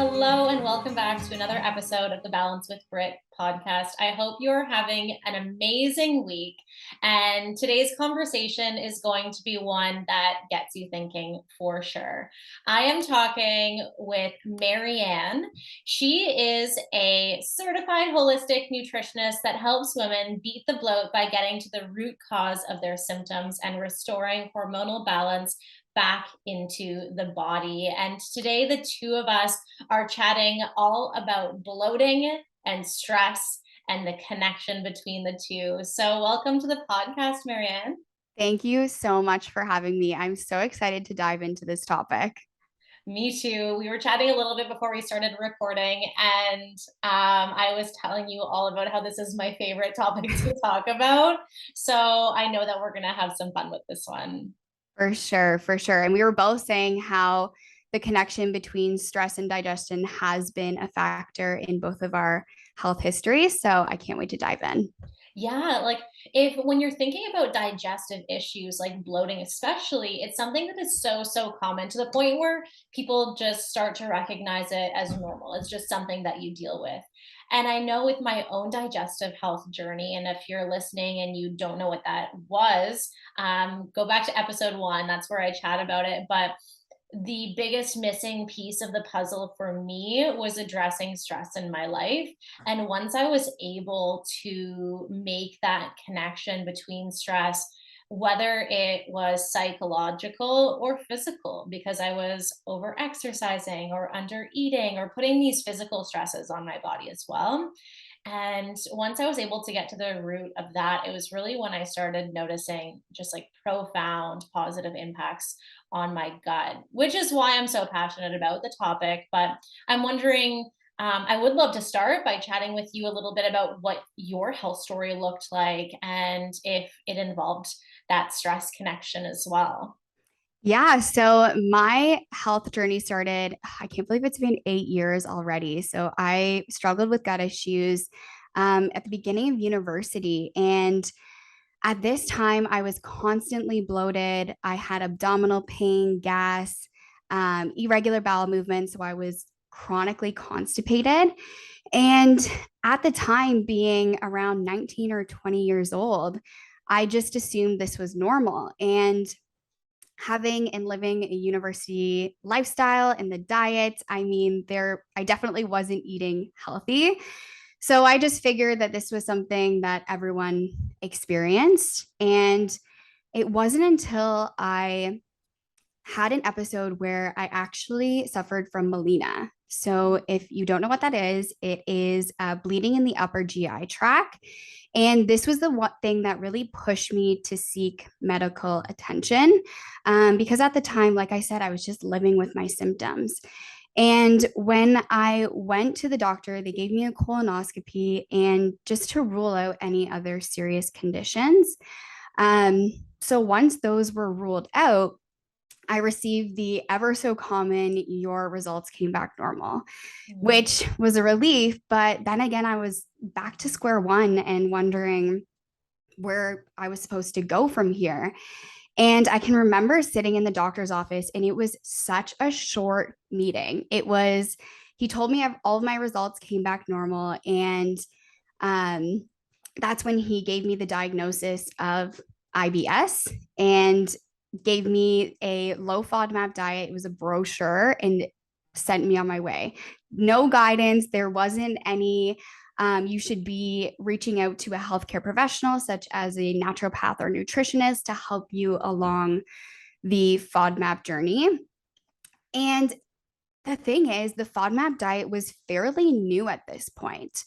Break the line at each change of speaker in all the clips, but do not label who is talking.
Hello and welcome back to another episode of the Balance with Britt podcast. I hope you're having an amazing week. And today's conversation is going to be one that gets you thinking for sure. I am talking with Marianne. She is a certified holistic nutritionist that helps women beat the bloat by getting to the root cause of their symptoms and restoring hormonal balance back into the body. And today, the two of us are chatting all about bloating and stress and the connection between the two. So, welcome to the podcast, Marianne.
Thank you so much for having me. I'm so excited to dive into this topic.
Me too. We were chatting a little bit before we started recording, and I was telling you all about how this is my favorite topic to talk about. So, I know that we're going to have some fun with this one.
For sure, for sure. And we were both saying how the connection between stress and digestion has been a factor in both of our health histories. So I can't wait to dive in.
Yeah, like when you're thinking about digestive issues like bloating, especially, it's something that is so common to the point where people just start to recognize it as normal. It's just something that you deal with. And I know with my own digestive health journey, and if you're listening and you don't know what that was, go back to episode 1. That's where I chat about it. But the biggest missing piece of the puzzle for me was addressing stress in my life. And once I was able to make that connection between stress, whether it was psychological or physical, because I was over exercising or under eating or putting these physical stresses on my body as well. And once I was able to get to the root of that, it was really when I started noticing just like profound positive impacts on my gut, which is why I'm so passionate about the topic. But I'm wondering, I would love to start by chatting with you a little bit about what your health story looked like and if it involved that stress connection as well.
Yeah, so my health journey started, I can't believe it's been 8 years already. So I struggled with gut issues at the beginning of university. And at this time, I was constantly bloated. I had abdominal pain, gas, irregular bowel movements. So I was chronically constipated. And at the time, being around 19 or 20 years old, I just assumed this was normal. And having and living a university lifestyle and the diet, I mean, I definitely wasn't eating healthy. So I just figured that this was something that everyone experienced. And it wasn't until I had an episode where I actually suffered from melena. So, if you don't know what that is, it is bleeding in the upper GI tract. And this was the one thing that really pushed me to seek medical attention because at the time, like I said, I was just living with my symptoms. And when I went to the doctor, they gave me a colonoscopy and just to rule out any other serious conditions. So once those were ruled out, I received the ever so common, your results came back normal,
Mm.
which was a relief. But then again, I was back to square one and wondering where I was supposed to go from here. And I can remember sitting in the doctor's office, and it was such a short meeting. He told me all of my results came back normal. And um, that's when he gave me the diagnosis of IBS and gave me a low FODMAP diet. It was a brochure and sent me on my way. No guidance. There wasn't any, you should be reaching out to a healthcare professional, such as a naturopath or nutritionist, to help you along the FODMAP journey. And the thing is, the FODMAP diet was fairly new at this point.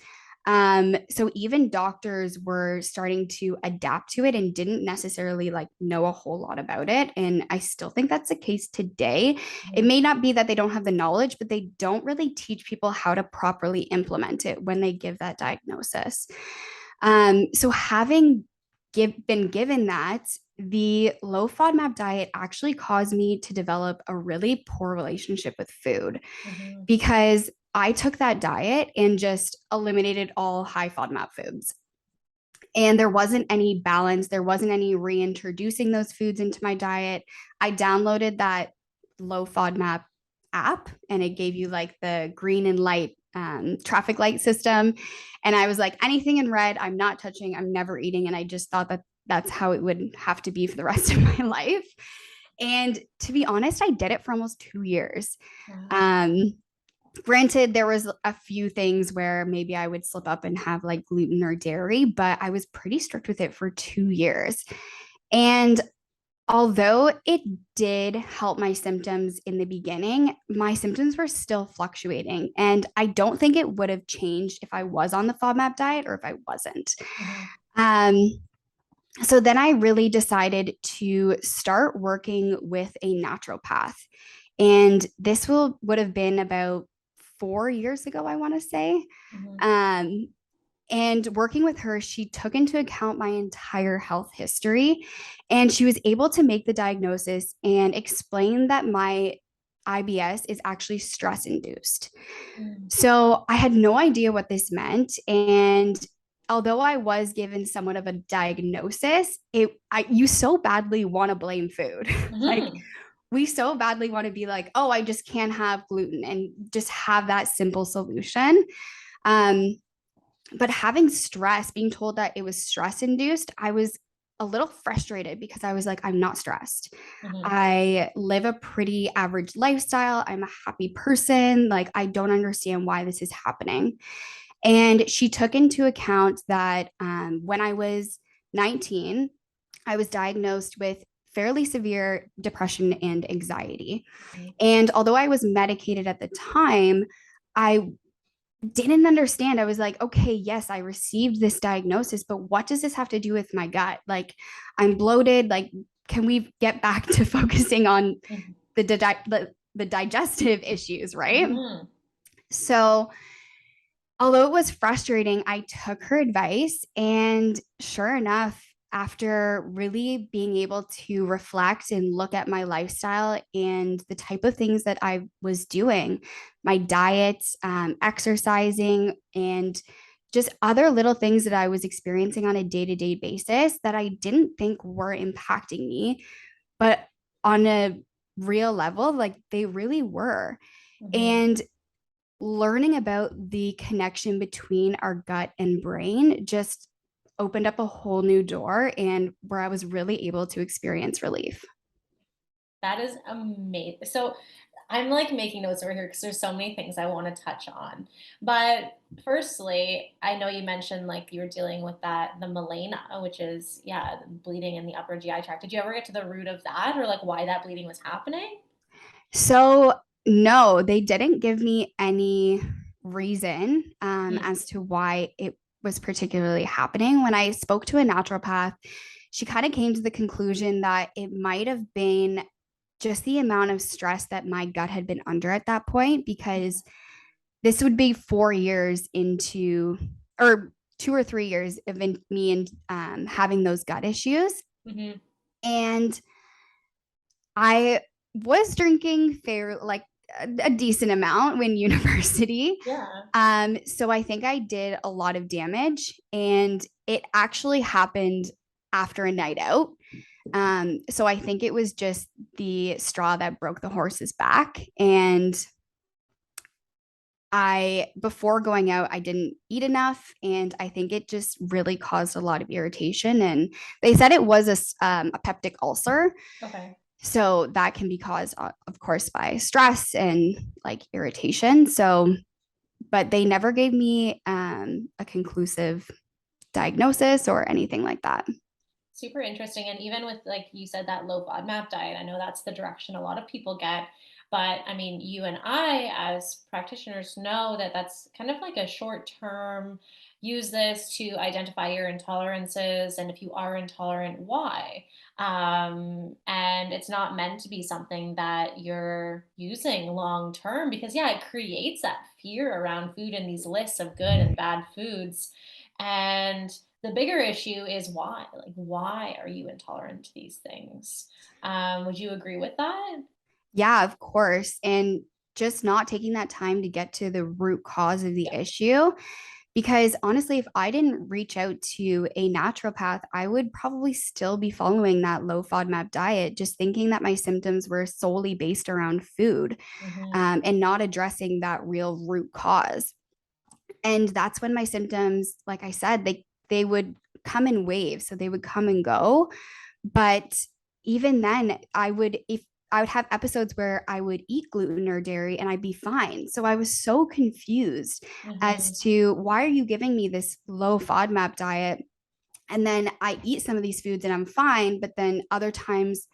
So even doctors were starting to adapt to it and didn't necessarily like know a whole lot about it. And I still think that's the case today. It may not be that they don't have the knowledge, but they don't really teach people how to properly implement it when they give that diagnosis. So having been given that, the low FODMAP diet actually caused me to develop a really poor relationship with food
Mhm.
because I took that diet and just eliminated all high FODMAP foods. And there wasn't any balance. There wasn't any reintroducing those foods into my diet. I downloaded that low FODMAP app, and it gave you like the green and light traffic light system. And I was like, anything in red, I'm not touching, I'm never eating. And I just thought that that's how it would have to be for the rest of my life. And to be honest, I did it for almost 2 years.
Wow.
Um, Granted, there was a few things where maybe I would slip up and have like gluten or dairy, but I was pretty strict with it for 2 years. And although it did help my symptoms in the beginning, my symptoms were still fluctuating. And I don't think it would have changed if I was on the FODMAP diet or if I wasn't.
Mhm.
Um, so then I really decided to start working with a naturopath. And this would have been about 4 years ago, I want to say.
Mhm.
Um, and working with her, she took into account my entire health history, and she was able to make the diagnosis and explain that my IBS is actually stress induced.
Mm.
So I had no idea what this meant. And although I was given somewhat of a diagnosis, you so badly want to blame food. Like,
Mhm.
we so badly want to be like, oh, I just can't have gluten and just have that simple solution. Um, but having stress, being told that it was stress induced, I was a little frustrated because I was like, I'm not stressed.
Mhm.
I live a pretty average lifestyle. I'm a happy person. Like, I don't understand why this is happening. And she took into account that when I was 19, I was diagnosed with fairly severe depression and anxiety.
Mhm.
And although I was medicated at the time, I didn't understand. I was like, okay, yes, I received this diagnosis, but what does this have to do with my gut? Like, I'm bloated. Like, can we get back to focusing on
Mhm.
the digestive issues, right?
Mhm.
So, although it was frustrating, I took her advice. And sure enough, after really being able to reflect and look at my lifestyle and the type of things that I was doing, my diet, exercising, and just other little things that I was experiencing on a day to day basis that I didn't think were impacting me, but on a real level, like they really were.
Mhm.
And learning about the connection between our gut and brain just opened up a whole new door, and where I was really able to experience relief.
That is amazing. So I'm like making notes over here because there's so many things I want to touch on. But firstly, I know you mentioned like you were dealing with the melena, which is, yeah, bleeding in the upper GI tract. Did you ever get to the root of that or like why that bleeding was happening?
So, no, they didn't give me any reason
Mm.
as to why it was particularly happening. When I spoke to a naturopath, she kind of came to the conclusion that it might have been just the amount of stress that my gut had been under at that point, because this would be 4 years into, or 2 or 3 years of me and having those gut issues.
Mm-hmm.
And I was drinking fair, like a decent amount when university.
Yeah.
So I think I did a lot of damage, and it actually happened after a night out. So I think it was just the straw that broke the horse's back. And before going out, I didn't eat enough. And I think it just really caused a lot of irritation. And they said it was a peptic ulcer.
Okay.
So that can be caused, of course, by stress and like irritation. So, but they never gave me a conclusive diagnosis or anything like that.
Super interesting. And even with, like you said, that low FODMAP diet, I know that's the direction a lot of people get. But I mean, you and I, as practitioners, know that that's kind of like a short term, use this to identify your intolerances and if you are intolerant, why. And it's not meant to be something that you're using long term because, yeah, it creates that fear around food and these lists of good and bad foods. And the bigger issue is why. Like, why are you intolerant to these things? Would you agree with that?
Yeah, of course. And just not taking that time to get to the root cause of the
Yeah.
issue Because honestly, if I didn't reach out to a naturopath, I would probably still be following that low FODMAP diet, just thinking that my symptoms were solely based around food,
Hmm.
and not addressing that real root cause. And that's when my symptoms, like I said, they would come in waves, so they would come and go. But even then, I would have episodes where I would eat gluten or dairy and I'd be fine. So I was so confused as
Hmm.
to, why are you giving me this low FODMAP diet? And then I eat some of these foods and I'm fine, but then other times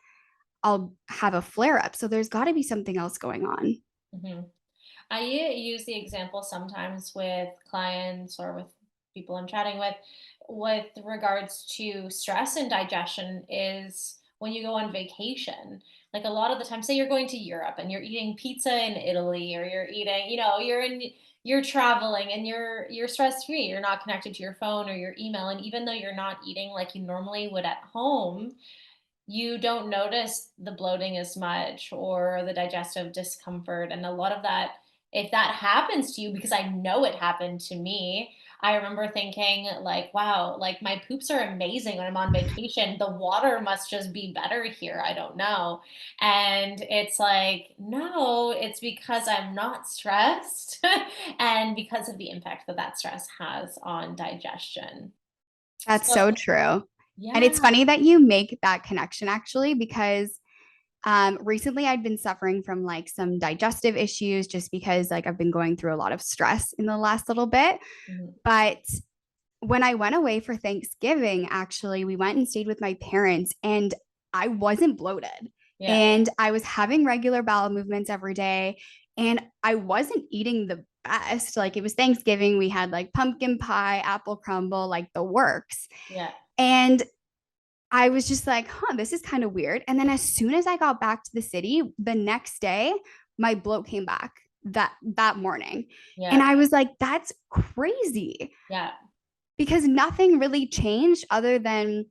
I'll have a flare up. So there's got to be something else going on.
Hmm. I use the example sometimes with clients or with people I'm chatting with regards to stress and digestion is when you go on vacation. Like a lot of the time, say you're going to Europe and you're eating pizza in Italy, or you're eating, you're traveling and you're stress free. You're not connected to your phone or your email. And even though you're not eating like you normally would at home, you don't notice the bloating as much or the digestive discomfort. And a lot of that, if that happens to you, because I know it happened to me, I remember thinking, like, wow, like my poops are amazing when I'm on vacation. The water must just be better here. I don't know. And it's like, no, it's because I'm not stressed and because of the impact that that stress has on digestion.
That's
So,
so true. And it's
yeah.
funny that you make that connection actually, because recently I'd been suffering from like some digestive issues just because like I've been going through a lot of stress in the last little bit.
Mhm.
But when I went away for Thanksgiving, actually, we went and stayed with my parents and I wasn't bloated.
Yeah.
And I was having regular bowel movements every day. And I wasn't eating the best. Like it was Thanksgiving. We had like pumpkin pie, apple crumble, like the works.
Yeah.
And I was just like, this is kind of weird. And then as soon as I got back to the city, the next day, my bloat came back that morning. And
Yeah.
I was like, that's crazy,
Yeah.
because nothing really changed other than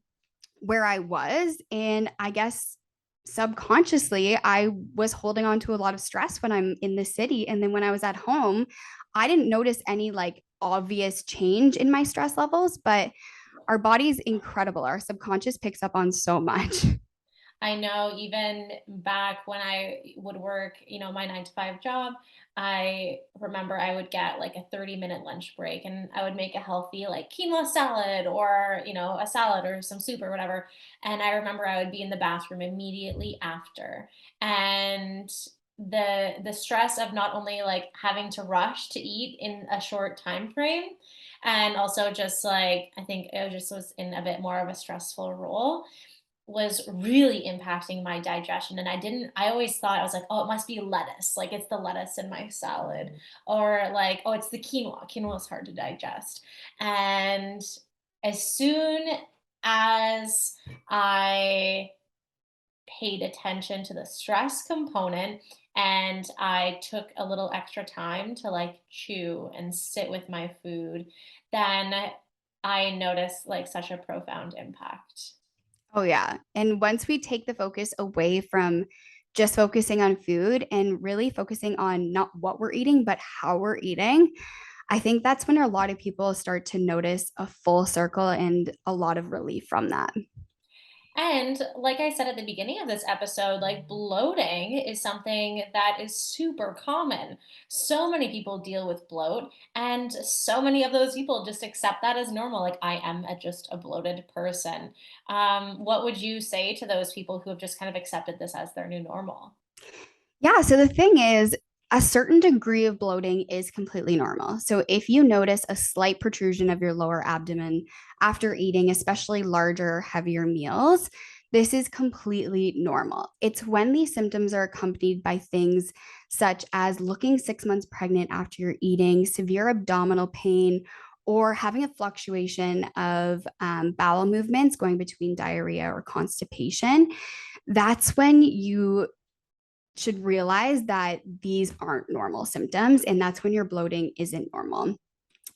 where I was. And I guess subconsciously, I was holding on to a lot of stress when I'm in the city. And then when I was at home, I didn't notice any like obvious change in my stress levels, but our body's incredible. Our subconscious picks up on so much.
I know even back when I would work, my 9 to 5 job, I remember I would get like a 30-minute lunch break and I would make a healthy like quinoa salad or, a salad or some soup or whatever. And I remember I would be in the bathroom immediately after. And the stress of not only like having to rush to eat in a short time frame, and also just like I think it just was in a bit more of a stressful role, was really impacting my digestion. And I always thought, I was like, oh, it must be lettuce, like it's the lettuce in my salad, or like, oh, it's the quinoa is hard to digest. And as soon as I paid attention to the stress component and I took a little extra time to like chew and sit with my food, then I noticed like such a profound impact.
Oh, yeah. And once we take the focus away from just focusing on food and really focusing on not what we're eating, but how we're eating, I think that's when a lot of people start to notice a full circle and a lot of relief from that.
And like I said at the beginning of this episode, like bloating is something that is super common. So many people deal with bloat, and so many of those people just accept that as normal. Like, I am just a bloated person. What would you say to those people who have just kind of accepted this as their new normal?
Yeah. So the thing is, a certain degree of bloating is completely normal. So if you notice a slight protrusion of your lower abdomen after eating, especially larger, heavier meals, this is completely normal. It's when these symptoms are accompanied by things such as looking 6 months pregnant after you're eating, severe abdominal pain, or having a fluctuation of bowel movements going between diarrhea or constipation. That's when you should realize that these aren't normal symptoms, and that's when your bloating isn't normal.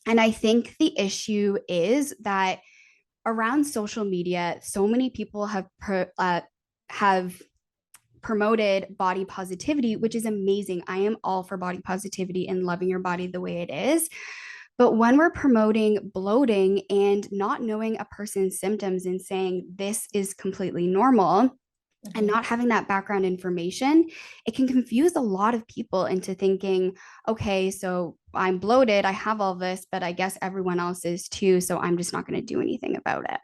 And I think the issue is that around social media, so many people have promoted body positivity, which is amazing. I am all for body positivity and loving your body the way it is. But when we're promoting bloating and not knowing a person's symptoms and saying this is completely normal, and
Mhm.
not having that background information, it can confuse a lot of people into thinking, okay, so I'm bloated, I have all this, but I guess everyone else is too. So I'm just not going to do anything about it.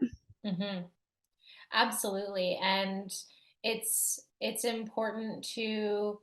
Mhm. Absolutely. And it's important to,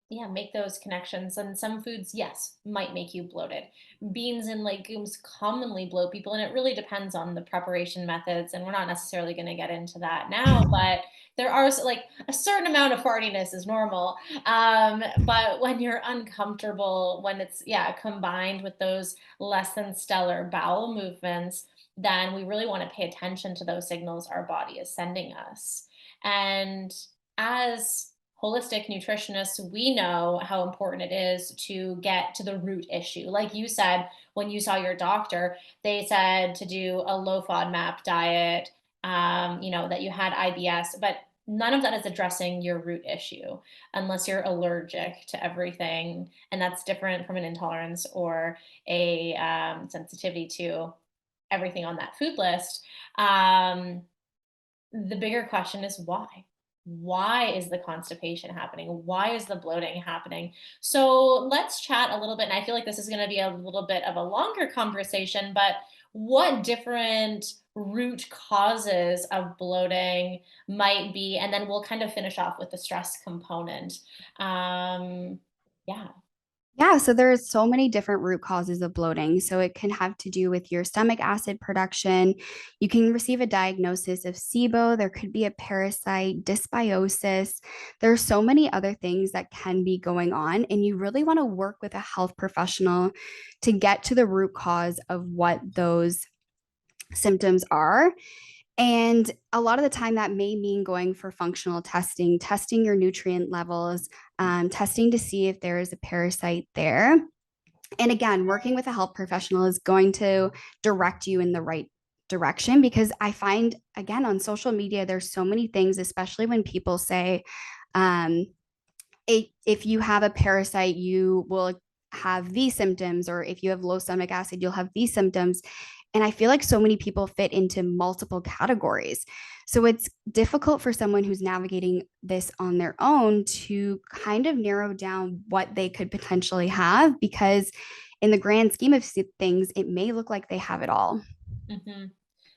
yeah, make those connections. And some foods, yes, might make you bloated. Beans and legumes commonly bloat people, and it really depends on the preparation methods. And we're not necessarily going to get into that now, but there are like a certain amount of fartiness is normal. But when you're uncomfortable, when it's, yeah, combined with those less than stellar bowel movements, then we really want to pay attention to those signals our body is sending us. And as holistic nutritionists, we know how important it is to get to the root issue. Like you said, when you saw your doctor, they said to do a low FODMAP diet, that you had IBS, but none of that is addressing your root issue unless you're allergic to everything. And that's different from an intolerance or a sensitivity to everything on that food list. Um, the bigger question is why? Why is the constipation happening? Why is the bloating happening? So let's chat a little bit. And I feel like this is going to be a little bit of a longer conversation, but what different root causes of bloating might be? And then we'll kind of finish off with the stress component. Yeah.
Yeah, so there's so many different root causes of bloating. So it can have to do with your stomach acid production. You can receive a diagnosis of SIBO. There could be a parasite, dysbiosis. There are so many other things that can be going on, and you really want to work with a health professional to get to the root cause of what those symptoms are. And a lot of the time, that may mean going for functional testing, testing your nutrient levels, testing to see if there is a parasite there. And again, working with a health professional is going to direct you in the right direction, because I find, again, on social media, there's so many things, especially when people say, um, if you have a parasite, you will have these symptoms, or if you have low stomach acid, you'll have these symptoms. And I feel like so many people fit into multiple categories. So it's difficult for someone who's navigating this on their own to kind of narrow down what they could potentially have, because in the grand scheme of things, it may look like they have it all.
Mhm.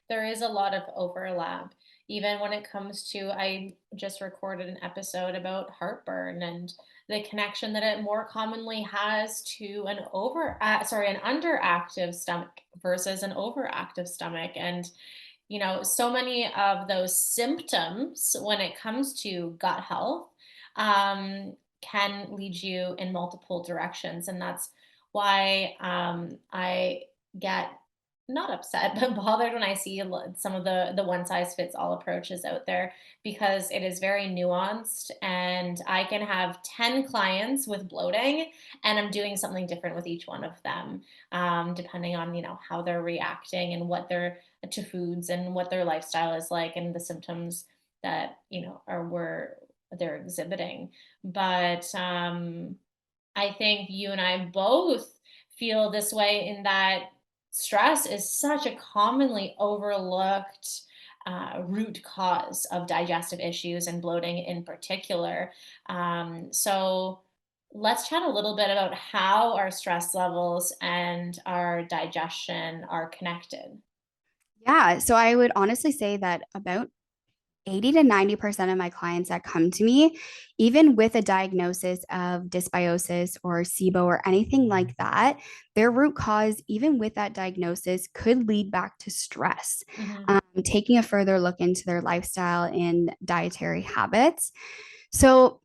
There is a lot of overlap. Even when it comes to, I just recorded an episode about heartburn and the connection that it more commonly has to an underactive stomach versus an overactive stomach. And, so many of those symptoms when it comes to gut health can lead you in multiple directions. And that's why I get not upset, but bothered when I see some of the one size fits all approaches out there, because it is very nuanced, and I can have 10 clients with bloating and I'm doing something different with each one of them, depending on, how they're reacting and what they're to foods and what their lifestyle is like and the symptoms that, are were they're exhibiting. But I think you and I both feel this way in that stress is such a commonly overlooked root cause of digestive issues and bloating in particular. So let's chat a little bit about how our stress levels and our digestion are connected.
Yeah. So I would honestly say that about 80 to 90% of my clients that come to me, even with a diagnosis of dysbiosis or SIBO or anything like that, their root cause, even with that diagnosis, could lead back to stress.
Hmm.
Taking a further look into their lifestyle and dietary habits. So,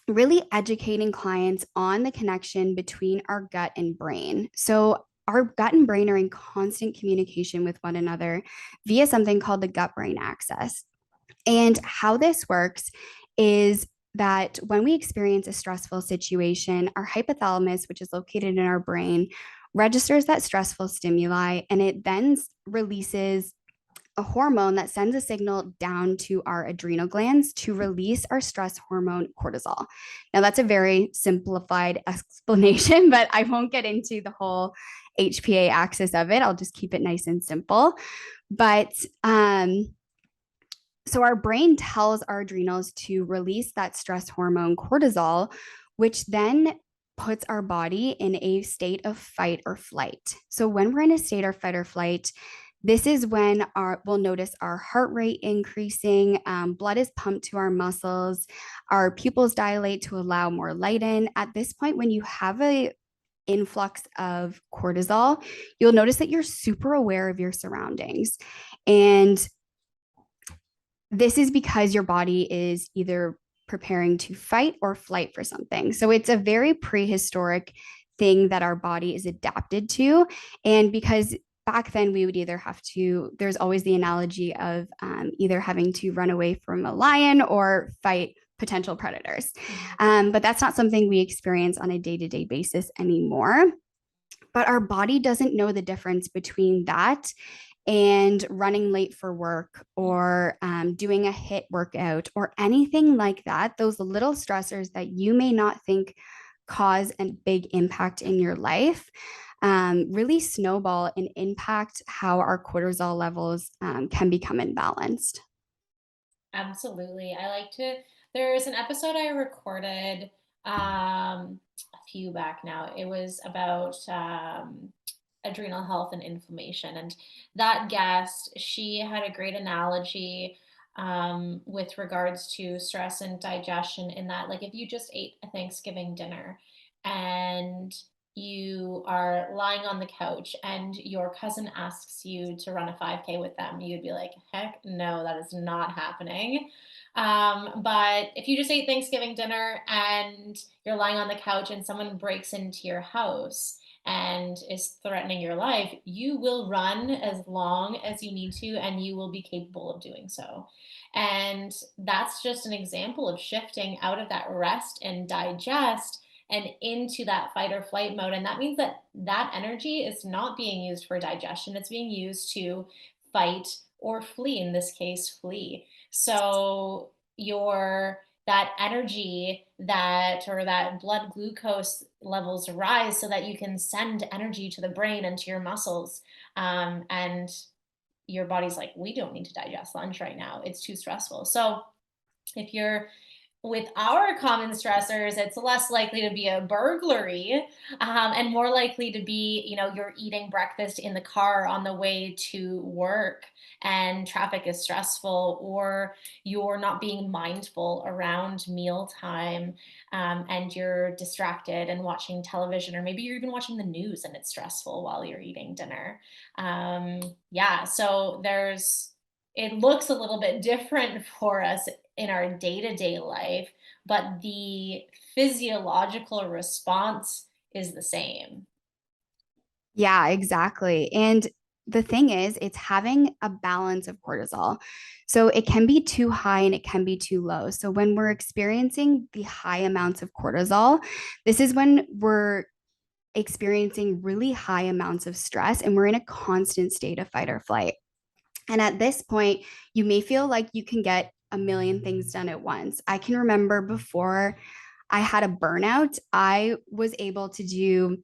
really educating clients on the connection between our gut and brain. So, our gut and brain are in constant communication with one another via something called the gut brain axis. And how this works is that when we experience a stressful situation, our hypothalamus, which is located in our brain, registers that stressful stimuli, and it then releases a hormone that sends a signal down to our adrenal glands to release our stress hormone cortisol. Now, that's a very simplified explanation, but I won't get into the whole HPA axis of it. I'll just keep it nice and simple. But so our brain tells our adrenals to release that stress hormone cortisol, which then puts our body in a state of fight or flight. So when we're in a state of fight or flight, this is when we'll notice our heart rate increasing, blood is pumped to our muscles, our pupils dilate to allow more light in. At this point, when you have a influx of cortisol, you'll notice that you're super aware of your surroundings. And this is because your body is either preparing to fight or flight for something. So it's a very prehistoric thing that our body is adapted to. And because back then we would either have to, there's always the analogy of either having to run away from a lion or fight potential predators. But that's not something we experience on a day-to-day basis anymore. But our body doesn't know the difference between that and running late for work or doing a HIIT workout or anything like that. Those little stressors that you may not think cause a big impact in your life really snowball and impact how our cortisol levels can become imbalanced.
Absolutely. There's an episode I recorded a few back now. It was about adrenal health and inflammation. And that guest, she had a great analogy with regards to stress and digestion, in that, like, if you just ate a Thanksgiving dinner and you are lying on the couch and your cousin asks you to run a 5K with them, you'd be like, heck no, that is not happening. But if you just ate Thanksgiving dinner and you're lying on the couch and someone breaks into your house and is threatening your life, you will run as long as you need to, and you will be capable of doing so. And that's just an example of shifting out of that rest and digest and into that fight or flight mode. And that means that that energy is not being used for digestion, it's being used to fight or flee, in this case, flee. So your that energy or that blood glucose levels rise so that you can send energy to the brain and to your muscles. And your body's like, we don't need to digest lunch right now. It's too stressful. So if you're with our common stressors, it's less likely to be a burglary, and more likely to be, you're eating breakfast in the car on the way to work and traffic is stressful, or you're not being mindful around mealtime, and you're distracted and watching television, or maybe you're even watching the news and it's stressful while you're eating dinner. Yeah, so it looks a little bit different for us in our day-to-day life, but the physiological response is the same.
Yeah, exactly. And the thing is, it's having a balance of cortisol. So it can be too high and it can be too low. So when we're experiencing the high amounts of cortisol, this is when we're experiencing really high amounts of stress and we're in a constant state of fight or flight. And at this point, you may feel like you can get a million things done at once. I can remember before I had a burnout, I was able to do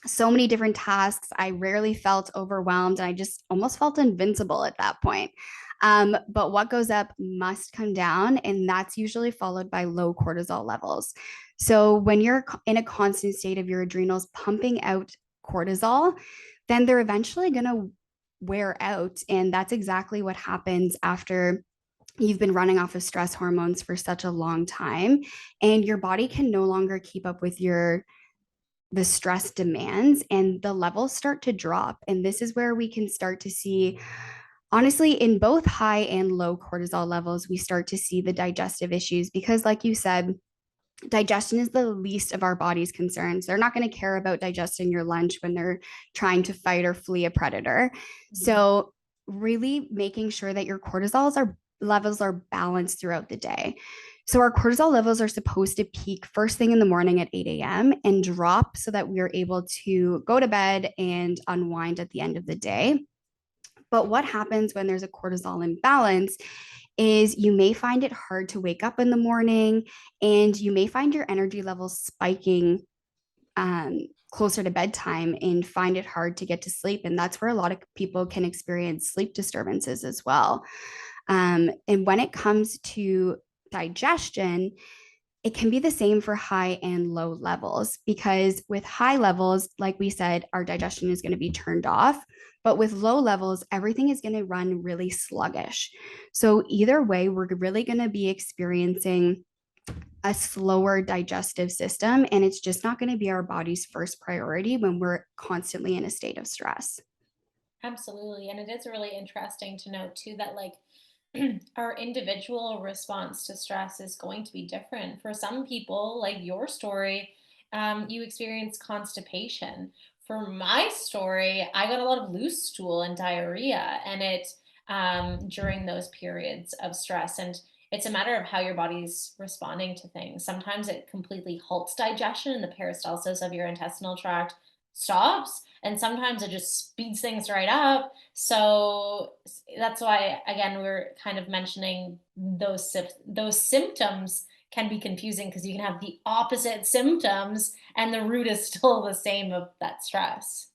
so many different tasks. I rarely felt overwhelmed and I just almost felt invincible at that point. But what goes up must come down, and that's usually followed by low cortisol levels. So when you're in a constant state of your adrenals pumping out cortisol, then they're eventually going to wear out. And that's exactly what happens after you've been running off of stress hormones for such a long time, and your body can no longer keep up with the stress demands, and the levels start to drop. And this is where we can start to see, honestly, in both high and low cortisol levels, we start to see the digestive issues, because like you said, digestion is the least of our body's concerns. They're not going to care about digesting your lunch when they're trying to fight or flee a predator. Mm-hmm. So really making sure that your levels are balanced throughout the day. So our cortisol levels are supposed to peak first thing in the morning at 8 a.m. and drop so that we're able to go to bed and unwind at the end of the day. But what happens when there's a cortisol imbalance is you may find it hard to wake up in the morning, and you may find your energy levels spiking closer to bedtime and find it hard to get to sleep. And that's where a lot of people can experience sleep disturbances as well. And when it comes to digestion, it can be the same for high and low levels, because with high levels, like we said, our digestion is going to be turned off. But with low levels, everything is going to run really sluggish. So either way, we're really going to be experiencing a slower digestive system, and it's just not going to be our body's first priority when we're constantly in a state of stress.
Absolutely. And it is really interesting to note too that like our individual response to stress is going to be different. For some people, like your story, you experience constipation. For my story, I got a lot of loose stool and diarrhea, and it during those periods of stress. And it's a matter of how your body's responding to things. Sometimes it completely halts digestion, and the peristalsis of your intestinal tract stops, and sometimes it just speeds things right up. So that's why, again, we're kind of mentioning those symptoms can be confusing because you can have the opposite symptoms and the root is still the same of that stress.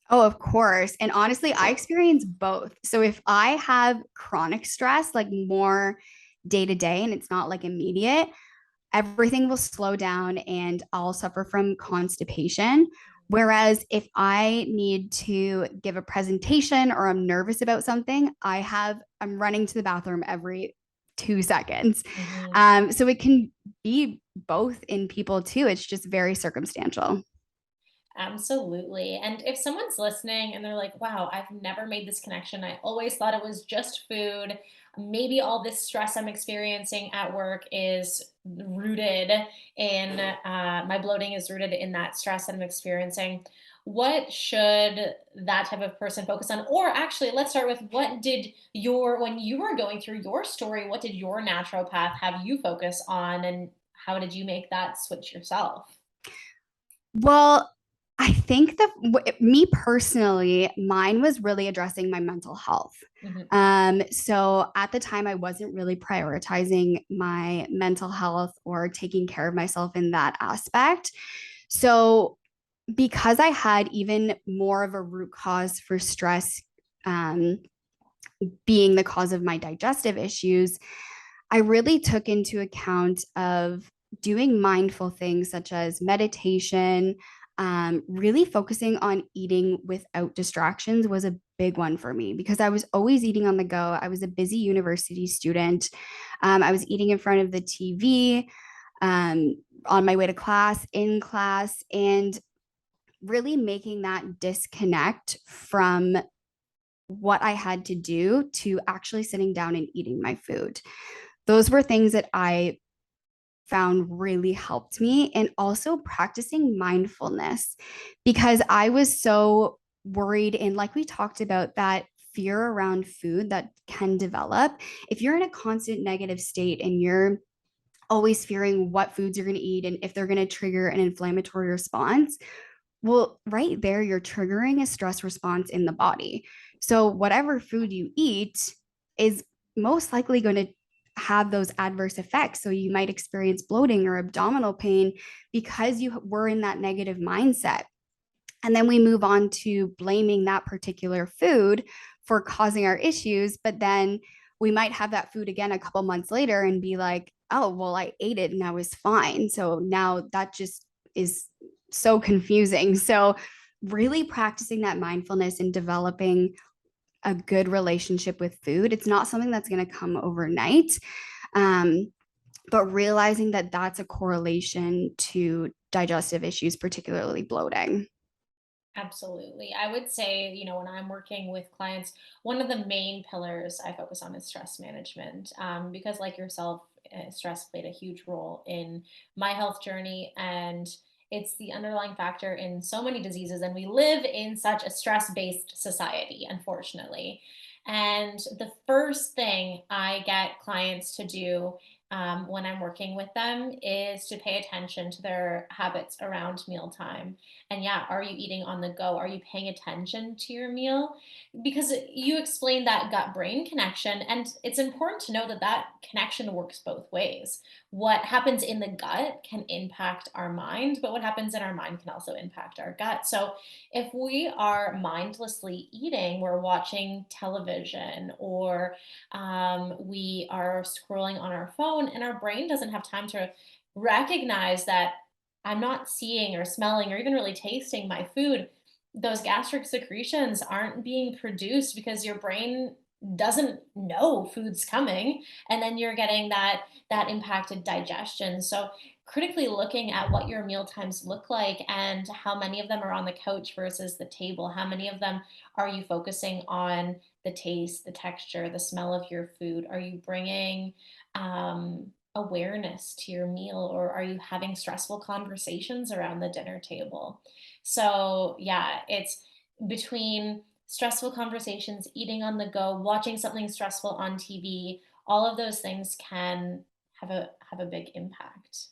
Oh, of course. And honestly, I experience both. So if I have chronic stress, like more day to day, and it's not like immediate, everything will slow down and I'll suffer from constipation. Whereas if I need to give a presentation or I'm nervous about something, I'm running to the bathroom every 2 seconds.
Mhm.
So it can be both in people too. It's just very circumstantial.
Absolutely. And if someone's listening and they're like, wow, I've never made this connection. I always thought it was just food. Maybe all this stress I'm experiencing at work is rooted in my bloating is rooted in that stress that I'm experiencing. What should that type of person focus on? Or actually, let's start with when you were going through your story, what did your naturopath have you focus on, and how did you make that switch yourself?
Well, I think me personally, mine was really addressing my mental health.
Mhm.
So at the time, I wasn't really prioritizing my mental health or taking care of myself in that aspect. So because I had even more of a root cause for stress, um, being the cause of my digestive issues, I really took into account of doing mindful things such as meditation, really focusing on eating without distractions was a big one for me because I was always eating on the go. I was a busy university student. I was eating in front of the TV, on my way to class, in class, and really making that disconnect from what I had to do to actually sitting down and eating my food. Those were things that I found really helped me, and also practicing mindfulness because I was so worried. And like we talked about, that fear around food that can develop if you're in a constant negative state and you're always fearing what foods you're going to eat and if they're going to trigger an inflammatory response. Well, right there, you're triggering a stress response in the body. So, whatever food you eat is most likely going to have those adverse effects. So, you might experience bloating or abdominal pain because you were in that negative mindset. And then we move on to blaming that particular food for causing our issues. But then we might have that food again a couple months later and be like, oh, well, I ate it and I was fine. So now that just is so confusing. So, really practicing that mindfulness and developing a good relationship with food. It's not something that's going to come overnight, um, but realizing that that's a correlation to digestive issues, particularly bloating.
Absolutely. I would say, when I'm working with clients, one of the main pillars I focus on is stress management. Because, like yourself, stress played a huge role in my health journey. And it's the underlying factor in so many diseases. And we live in such a stress based society, unfortunately. And the first thing I get clients to do when I'm working with them is to pay attention to their habits around mealtime. And yeah, are you eating on the go? Are you paying attention to your meal? Because you explained that gut brain connection, and it's important to know that that connection works both ways. What happens in the gut can impact our mind, but what happens in our mind can also impact our gut. So if we are mindlessly eating, we're watching television, or we are scrolling on our phone, and our brain doesn't have time to recognize that I'm not seeing or smelling or even really tasting my food. Those gastric secretions aren't being produced because your brain doesn't know food's coming, and then you're getting that impacted digestion. So critically looking at what your meal times look like and how many of them are on the couch versus the table, how many of them are you focusing on the taste, the texture, the smell of your food? Are you bringing awareness to your meal, or are you having stressful conversations around the dinner table? So, yeah, it's between stressful conversations, eating on the go, watching something stressful on TV, all of those things can have a big impact.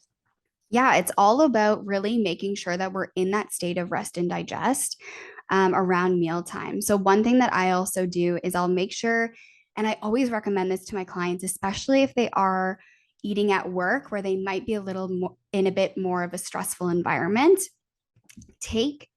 Yeah, it's all about really making sure that we're in that state of rest and digest around mealtime. So, one thing that I also do is I'll make sure, and I always recommend this to my clients, especially if they are eating at work where they might be a little more in a bit more of a stressful environment, take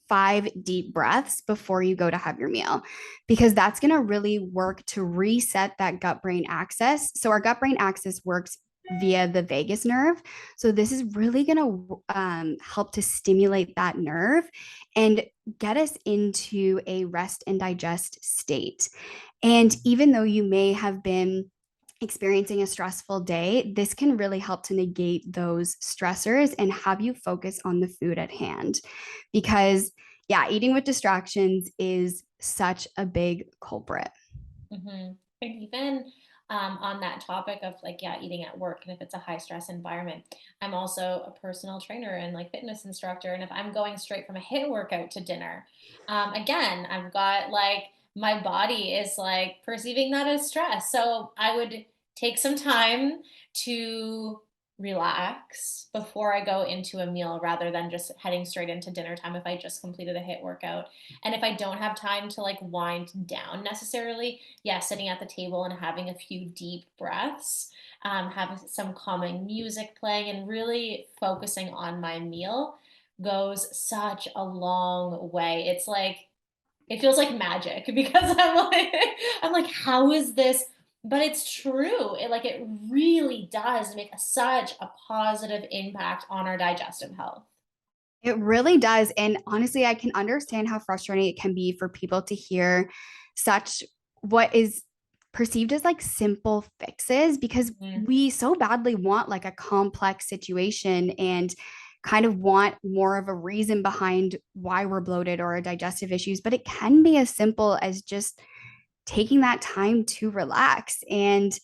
5 deep breaths before you go to have your meal, because that's going to really work to reset that gut brain axis. So, our gut brain axis works via the vagus nerve. So, this is really going to help to stimulate that nerve and get us into a rest and digest state. And even though you may have been experiencing a stressful day, this can really help to negate those stressors and have you focus on the food at hand. Because, yeah, eating with distractions is such a big culprit.
Mhm. And even on that topic of like, yeah, eating at work, and if it's a high stress environment, I'm also a personal trainer and like fitness instructor. And if I'm going straight from a HIIT workout to dinner, again, I've got like my body is like perceiving that as stress. So I would take some time to relax before I go into a meal rather than just heading straight into dinner time if I just completed a HIIT workout. And if I don't have time to like wind down necessarily, yeah, sitting at the table and having a few deep breaths, have some calming music playing, and really focusing on my meal goes such a long way. It's like it feels like magic because I'm like, how is this? But it's true. It really does make such a positive impact on our digestive health.
It really does. And honestly, I can understand how frustrating it can be for people to hear such what is perceived as like simple fixes, because
Mhm.
we so badly want like a complex situation and kind of want more of a reason behind why we're bloated or our digestive issues. But it can be as simple as just taking that time to relax and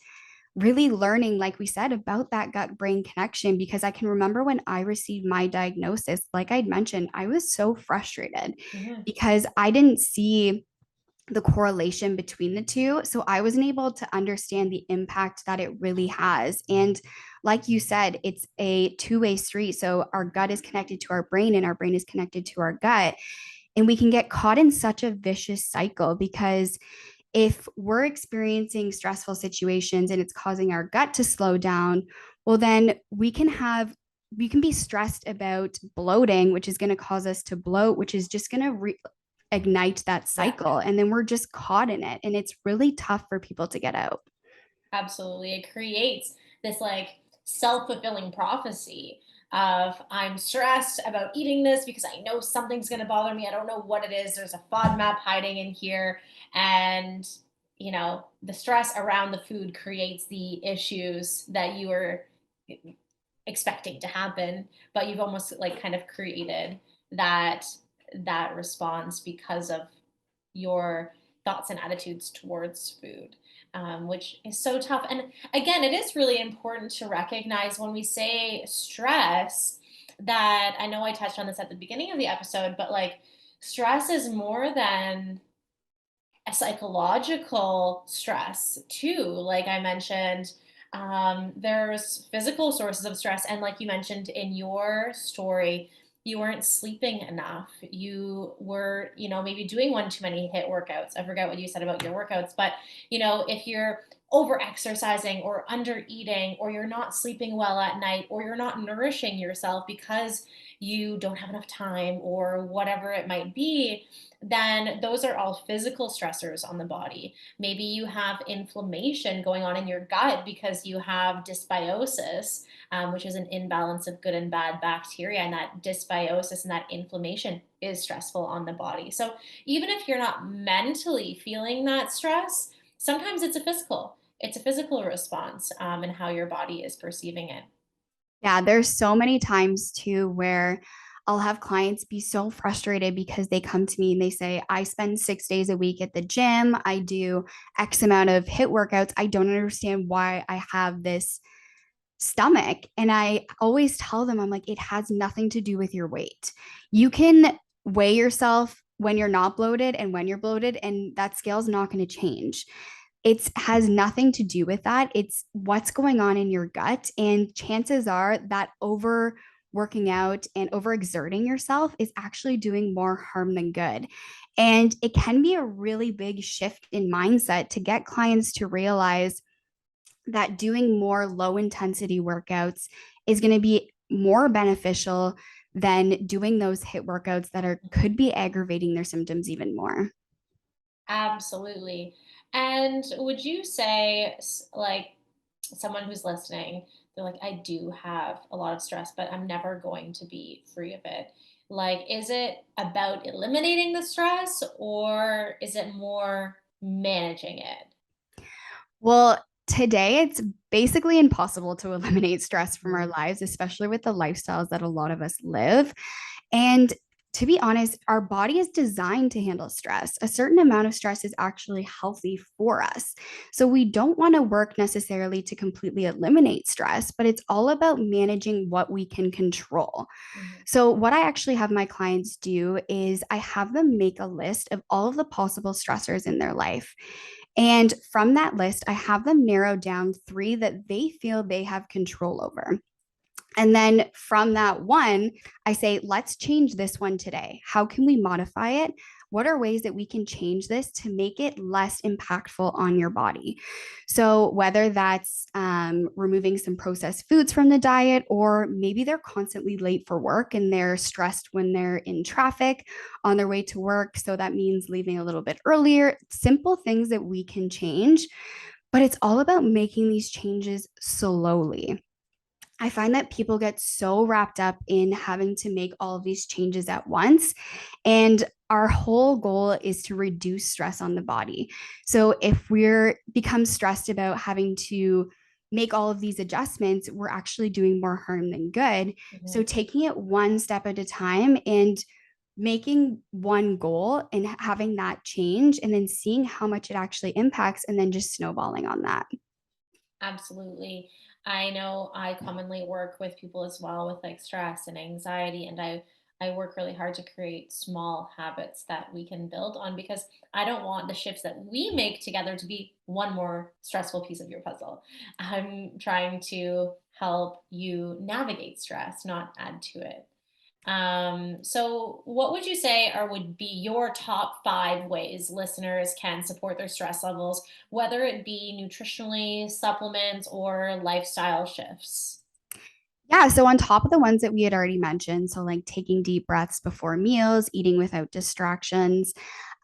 really learning, like we said, about that gut brain connection. Because I can remember when I received my diagnosis, like I'd mentioned, I was so frustrated
Mhm.
because I didn't see the correlation between the two. So I wasn't able to understand the impact that it really has. And like you said, it's a two-way street. So our gut is connected to our brain and our brain is connected to our gut. And we can get caught in such a vicious cycle because if we're experiencing stressful situations and it's causing our gut to slow down, well, then we can be stressed about bloating, which is going to cause us to bloat, which is just going to ignite that
Yeah.
cycle. And then we're just caught in it. And it's really tough for people to get out.
Absolutely. It creates this like self-fulfilling prophecy of I'm stressed about eating this because I know something's going to bother me. I don't know what it is. There's a FODMAP hiding in here. And, the stress around the food creates the issues that you are expecting to happen, but you've almost like kind of created that that response because of your thoughts and attitudes towards food, which is so tough. And again, it is really important to recognize when we say stress that I know I touched on this at the beginning of the episode, but like stress is more than a psychological stress too. Like I mentioned, There's physical sources of stress. And like you mentioned in your story, you weren't sleeping enough. You were, maybe doing one too many hit workouts. I forget what you said about your workouts, but if you're over exercising or under eating, or you're not sleeping well at night, or you're not nourishing yourself because you don't have enough time or whatever it might be, then those are all physical stressors on the body. Maybe you have inflammation going on in your gut because you have dysbiosis, which is an imbalance of good and bad bacteria. And that dysbiosis and that inflammation is stressful on the body. So even if you're not mentally feeling that stress, sometimes it's a physical response, and how your body is perceiving it.
Yeah, there's so many times too where I'll have clients be so frustrated because they come to me and they say, I spend 6 days a week at the gym. I do X amount of hit workouts. I don't understand why I have this stomach. And I always tell them, I'm like, it has nothing to do with your weight. You can weigh yourself when you're not bloated and when you're bloated, and that scale is not going to change. It has nothing to do with that. It's what's going on in your gut. And chances are that over working out and overexerting yourself is actually doing more harm than good. And it can be a really big shift in mindset to get clients to realize that doing more low intensity workouts is going to be more beneficial than doing those hit workouts that are could be aggravating their symptoms even more.
Absolutely. And would you say, like, someone who's listening, they're like, I do have a lot of stress, but I'm never going to be free of it. Like, is it about eliminating the stress, or is it more managing it?
Well, today it's basically impossible to eliminate stress from our
Mhm.
lives, especially with the lifestyles that a lot of us live. And to be honest, our body is designed to handle stress. A certain amount of stress is actually healthy for us. So we don't want to work necessarily to completely eliminate stress, but it's all about managing what we can control.
Mhm.
So, what I actually have my clients do is I have them make a list of all of the possible stressors in their life. And from that list, I have them narrow down three that they feel they have control over. And then from that one, I say, let's change this one today. How can we modify it? What are ways that we can change this to make it less impactful on your body? So, whether that's removing some processed foods from the diet, or maybe they're constantly late for work and they're stressed when they're in traffic on their way to work. So, that means leaving a little bit earlier, simple things that we can change. But it's all about making these changes slowly. I find that people get so wrapped up in having to make all of these changes at once. And our whole goal is to reduce stress on the body. So if we're become stressed about having to make all of these adjustments, we're actually doing more harm than good. So
Mhm.
taking it one step at a time and making one goal and having that change and then seeing how much it actually impacts and then just snowballing on that.
Absolutely. I know I commonly work with people as well with like stress and anxiety, and I work really hard to create small habits that we can build on, because I don't want the shifts that we make together to be one more stressful piece of your puzzle. I'm trying to help you navigate stress, not add to it. So what would you say are would be your top 5 ways listeners can support their stress levels, whether it be nutritionally, supplements, or lifestyle shifts?
Yeah. So, on top of the ones that we had already mentioned, so like taking deep breaths before meals, eating without distractions,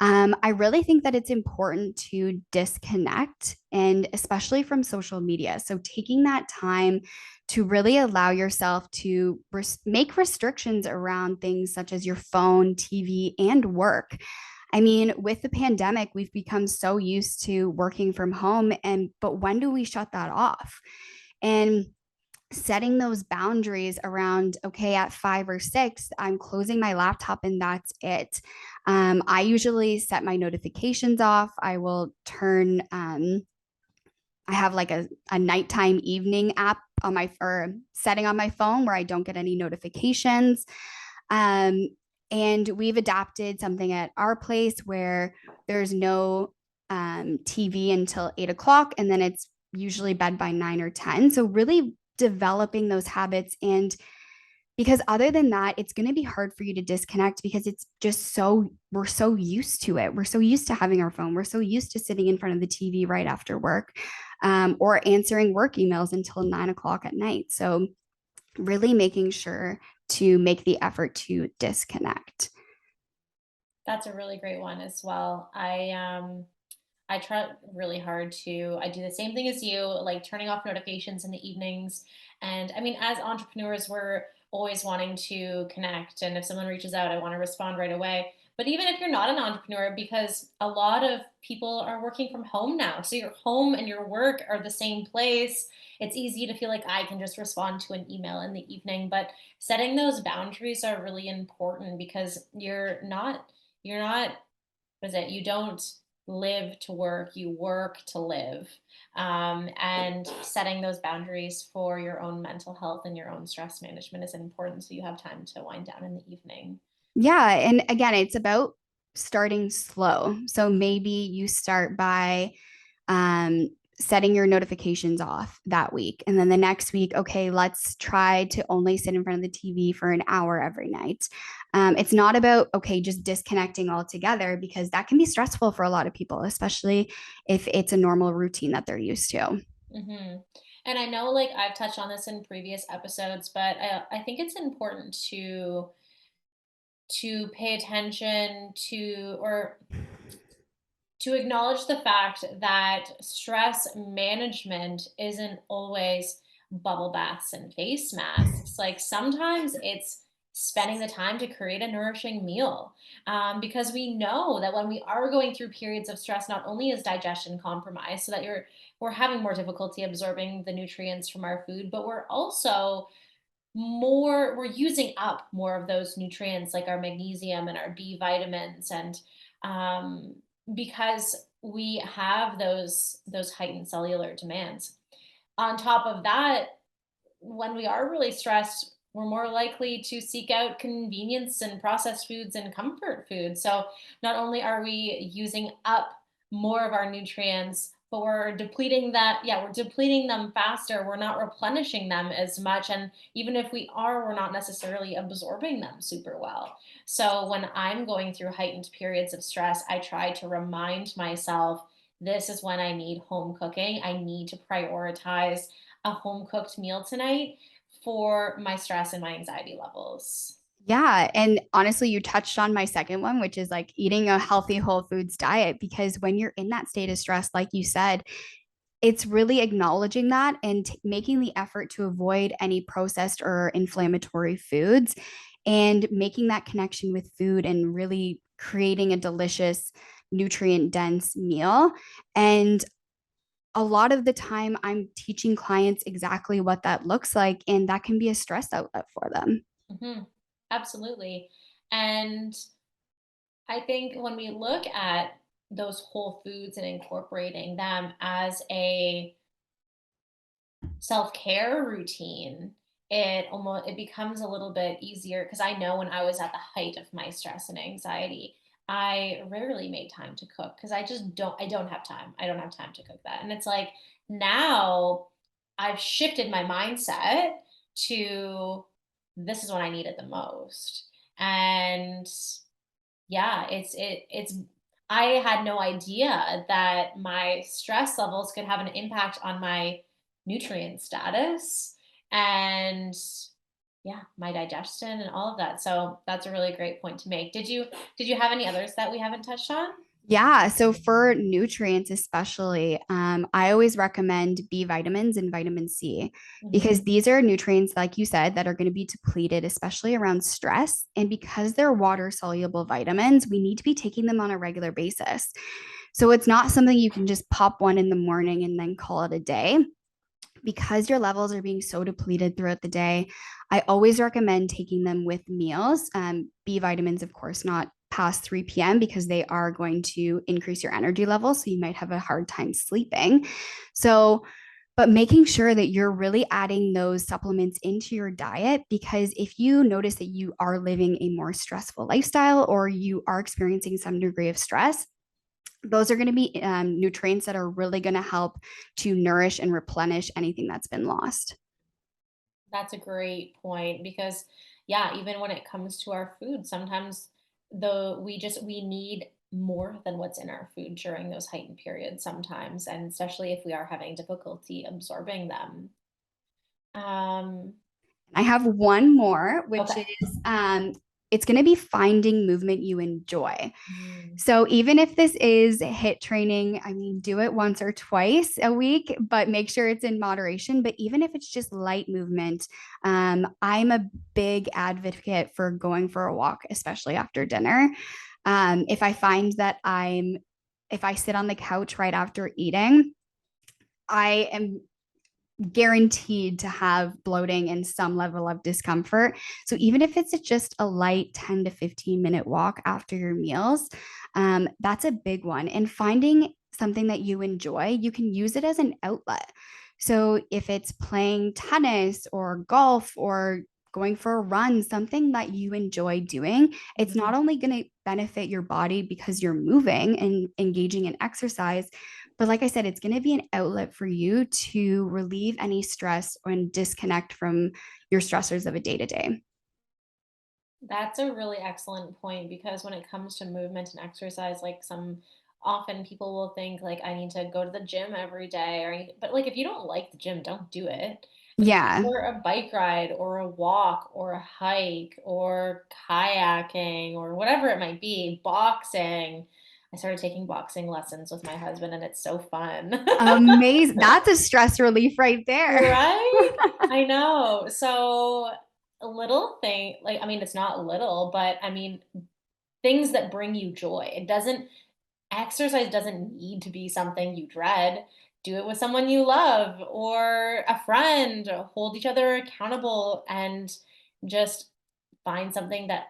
I really think that it's important to disconnect and especially from social media. So, taking that time to really allow yourself to make restrictions around things such as your phone, TV, and work. I mean, with the pandemic, we've become so used to working from home, and but when do we shut that off? And setting those boundaries around, okay, at 5 or 6 I'm closing my laptop and that's it. I usually set my notifications off. I will turn I have like a nighttime evening app on my or setting on my phone where I don't get any notifications. um, and we've adapted something at our place where there's no TV until 8 o'clock, and then it's usually bed by 9 or 10. So really developing those habits. And because other than that, it's going to be hard for you to disconnect because it's just we're so used to it. We're so used to having our phone. We're so used to sitting in front of the TV right after work, or answering work emails until 9 o'clock at night. So really making sure to make the effort to disconnect.
That's a really great one as well. I try really hard to I do the same thing as you, like turning off notifications in the evenings. And I mean, as entrepreneurs, we're always wanting to connect. And if someone reaches out, I want to respond right away. But even if you're not an entrepreneur, because a lot of people are working from home now. So your home and your work are the same place. It's easy to feel like I can just respond to an email in the evening. But setting those boundaries are really important because you're not was it you don't live to work, you work to live. And setting those boundaries for your own mental health and your own stress management is important so you have time to wind down in the evening.
Yeah. And again, it's about starting slow. So maybe you start by um, setting your notifications off that week. And then the next week, okay, let's try to only sit in front of the TV for an hour every night. It's not about, okay, just disconnecting altogether because that can be stressful for a lot of people, especially if it's a normal routine that they're used to.
Hmm. And I know, like, I've touched on this in previous episodes, but I think it's important to pay attention to, or to acknowledge the fact that stress management isn't always bubble baths and face masks. Like sometimes it's spending the time to create a nourishing meal, because we know that when we are going through periods of stress, not only is digestion compromised, so that we're having more difficulty absorbing the nutrients from our food, but we're using up more of those nutrients like our magnesium and our B vitamins, and um, because we have those heightened cellular demands. On top of that, when we are really stressed, we're more likely to seek out convenience and processed foods and comfort foods. So not only are we using up more of our nutrients, but we're depleting them faster. We're not replenishing them as much. And even if we are, we're not necessarily absorbing them super well. So when I'm going through heightened periods of stress, I try to remind myself this is when I need home cooking. I need to prioritize a home cooked meal tonight for my stress and my anxiety levels.
Yeah. And honestly, you touched on my second one, which is like eating a healthy whole foods diet. Because when you're in that state of stress, like you said, it's really acknowledging that and making the effort to avoid any processed or inflammatory foods and making that connection with food and really creating a delicious, nutrient dense meal. And a lot of the time, I'm teaching clients exactly what that looks like, and that can be a stress outlet for them.
Hmm. Absolutely. And I think when we look at those whole foods and incorporating them as a self-care routine, it becomes a little bit easier because I know when I was at the height of my stress and anxiety, I rarely made time to cook because I don't have time. I don't have time to cook that. And it's like now I've shifted my mindset to this is when I need it the most. And yeah, it's I had no idea that my stress levels could have an impact on my nutrient status and yeah, my digestion and all of that. So that's a really great point to make. Did you have any others that we haven't touched on?
Yeah. So for nutrients, especially, I always recommend B vitamins and vitamin C because
Hmm.
these are nutrients, like you said, that are going to be depleted, especially around stress. And because they're water soluble vitamins, we need to be taking them on a regular basis. So it's not something you can just pop one in the morning and then call it a day. Because your levels are being so depleted throughout the day, I always recommend taking them with meals. B vitamins, of course, not past 3 p.m. because they are going to increase your energy levels. So you might have a hard time sleeping. So, but making sure that you're really adding those supplements into your diet, because if you notice that you are living a more stressful lifestyle or you are experiencing some degree of stress, Those are going to be nutrients that are really going to help to nourish and replenish anything that's been lost.
That's a great point because yeah, even when it comes to our food, sometimes we need more than what's in our food during those heightened periods sometimes, and especially if we are having difficulty absorbing them. Um,
I have one more, which
okay.
is it's going to be finding movement you enjoy.
Mm.
So even if this is HIIT training, I mean, do it once or twice a week, but make sure it's in moderation. But even if it's just light movement, I'm a big advocate for going for a walk, especially after dinner. If I find that if I sit on the couch right after eating, I am guaranteed to have bloating and some level of discomfort. So even if it's just a light 10 to 15-minute walk after your meals, that's a big one. And finding something that you enjoy, you can use it as an outlet. So if it's playing tennis or golf or going for a run, something that you enjoy doing, it's not only going to benefit your body because you're moving and engaging in exercise, but like I said, it's going to be an outlet for you to relieve any stress and disconnect from your stressors of a day to day.
That's a really excellent point because when it comes to movement and exercise, like often people will think like I need to go to the gym every day but like if you don't like the gym, don't do it. But
Yeah.
for a bike ride or a walk or a hike or kayaking or whatever it might be, boxing. I started taking boxing lessons with my husband and it's so fun.
Amazing. That's a stress relief right there.
Right? I know. So a little thing, like, I mean, it's not little, but I mean, things that bring you joy. Exercise doesn't need to be something you dread. Do it with someone you love or a friend, or hold each other accountable and just find something that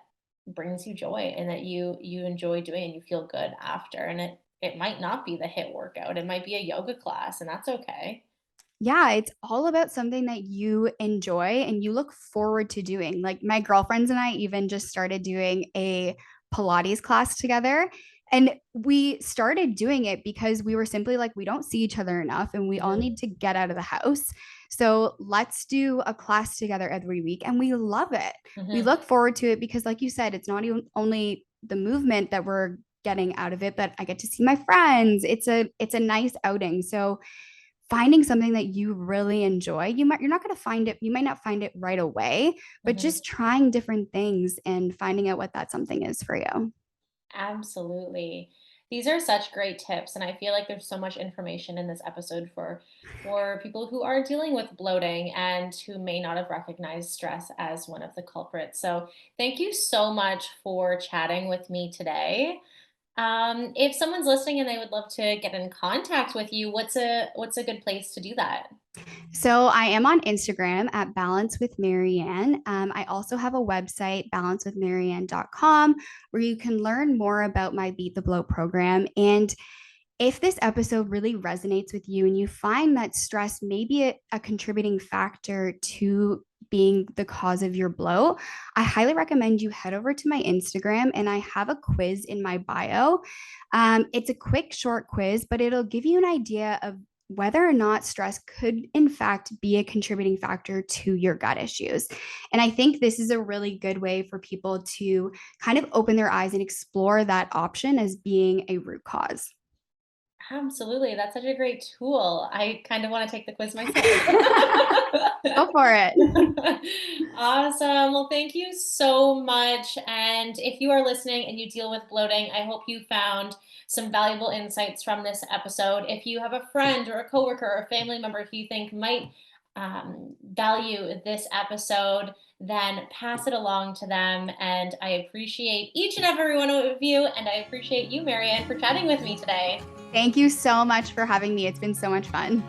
brings you joy and that you enjoy doing and you feel good after. And it might not be the HIIT workout. It might be a yoga class and that's okay.
Yeah, it's all about something that you enjoy and you look forward to doing. Like my girlfriends and I even just started doing a Pilates class together. And we started doing it because we were simply like, we don't see each other enough and we all
Mhm.
need to get out of the house. So let's do a class together every week. And we love it. We
Mhm.
look forward to it because, like you said, it's not even only the movement that we're getting out of it, but I get to see my friends. It's a nice outing. So finding something that you really enjoy, you're not going to find it, you might not find it right away, but
Mhm.
just trying different things and finding out what that something is for you.
Absolutely. These are such great tips, and I feel like there's so much information in this episode for people who are dealing with bloating and who may not have recognized stress as one of the culprits. So, thank you so much for chatting with me today. If someone's listening and they would love to get in contact with you, what's a good place to do that?
So I am on Instagram at Balance with Marianne. I also have a website, balancewithmarianne.com, where you can learn more about my Beat the Bloat program. And if this episode really resonates with you and you find that stress may be a contributing factor to being the cause of your bloat, I highly recommend you head over to my Instagram and I have a quiz in my bio. It's a quick, short quiz, but it'll give you an idea of whether or not stress could, in fact, be a contributing factor to your gut issues. And I think this is a really good way for people to kind of open their eyes and explore that option as being a root cause.
Absolutely. That's such a great tool. I kind of want to take the quiz myself.
Go for it.
Awesome. Well, thank you so much. And if you are listening and you deal with bloating, I hope you found some valuable insights from this episode. If you have a friend or a coworker or a family member who you think might value this episode, then pass it along to them. And I appreciate each and every one of you. And I appreciate you, Marianne, for chatting with me today.
Thank you so much for having me. It's been so much fun.